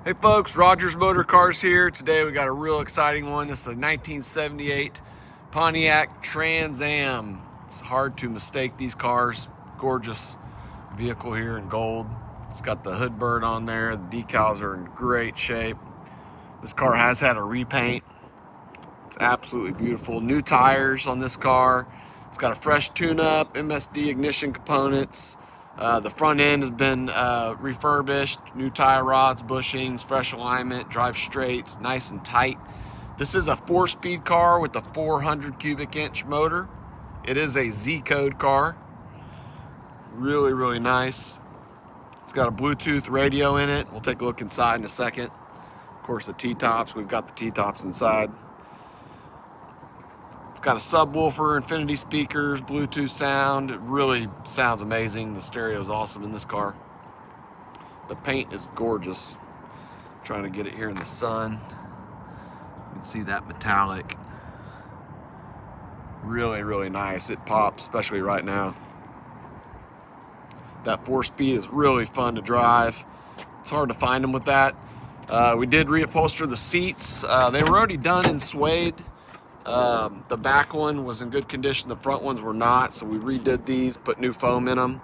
Hey folks, Rogers Motor Cars here. Today we got a real exciting one. This is a 1978 Pontiac Trans Am. It's hard to mistake these cars. Gorgeous vehicle here in gold. It's got the hood bird on there. The decals are in great shape. This car has had a repaint. It's absolutely beautiful. New tires on this car. It's got a fresh tune-up, MSD ignition components. The front end has been refurbished, new tie rods, bushings, fresh alignment, drive straights, nice and tight. This is a 4-speed car with a 400 cubic inch motor. It is a Z-code car. Really, really nice. It's got a Bluetooth radio in it. We'll take a look inside in a second. Of course, the T-tops, we've got the T-tops inside. It's got a subwoofer, infinity speakers, Bluetooth sound. It really sounds amazing. The stereo is awesome in this car. The paint is gorgeous. Trying to get it here in the sun. You can see that metallic. Really, really nice. It pops, especially right now. That 4-speed is really fun to drive. It's hard to find them with that. We did reupholster the seats. They were already done in suede. The back one was in good condition, the front ones were not, so we redid these, put new foam in them,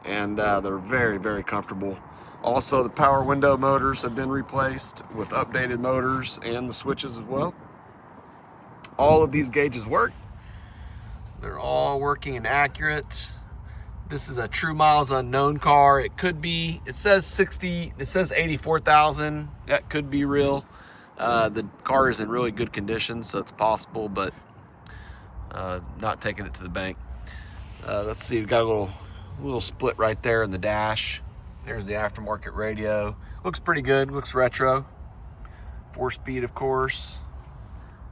and they're very, very comfortable. Also, the power window motors have been replaced with updated motors and the switches as well. All of these gauges work. They're all working and accurate. This is a true miles unknown car. It could be, it says 84,000. That could be real. The car is in really good condition, so it's possible, but not taking it to the bank. Let's see, we've got a little split right there in the dash. There's the aftermarket radio. Looks pretty good, looks retro. 4-speed, of course.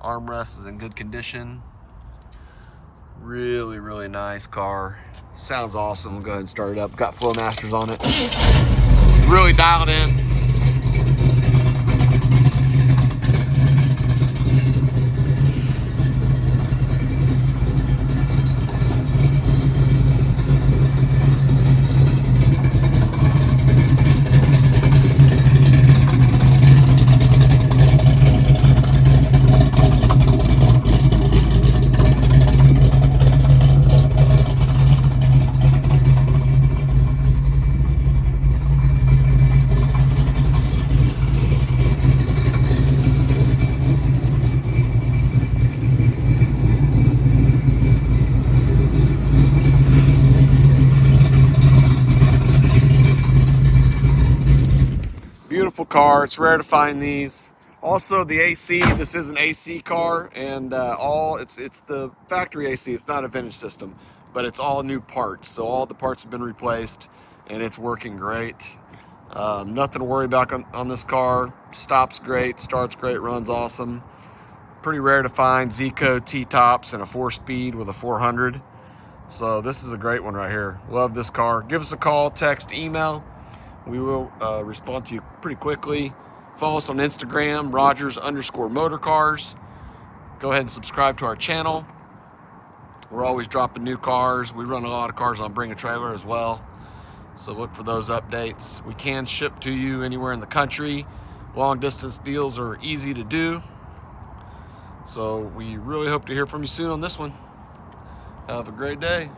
Armrest is in good condition. Really, really nice car. Sounds awesome. We'll go ahead and start it up. Got flow masters on it. Really dialed in. Beautiful car. It's rare to find these. Also, the AC. This is an AC car, and it's the factory AC. It's not a vintage system, but it's all new parts. So all the parts have been replaced, and it's working great. Nothing to worry about on this car. Stops great, starts great, runs awesome. Pretty rare to find Z-code T-tops and a 4-speed with a 400. So this is a great one right here. Love this car. Give us a call, text, email. We will respond to you pretty quickly. Follow us on Instagram, Rogers_motorcars. Go ahead and subscribe to our channel. We're always dropping new cars. We run a lot of cars on Bring a Trailer as well. So look for those updates. We can ship to you anywhere in the country. Long distance deals are easy to do. So we really hope to hear from you soon on this one. Have a great day.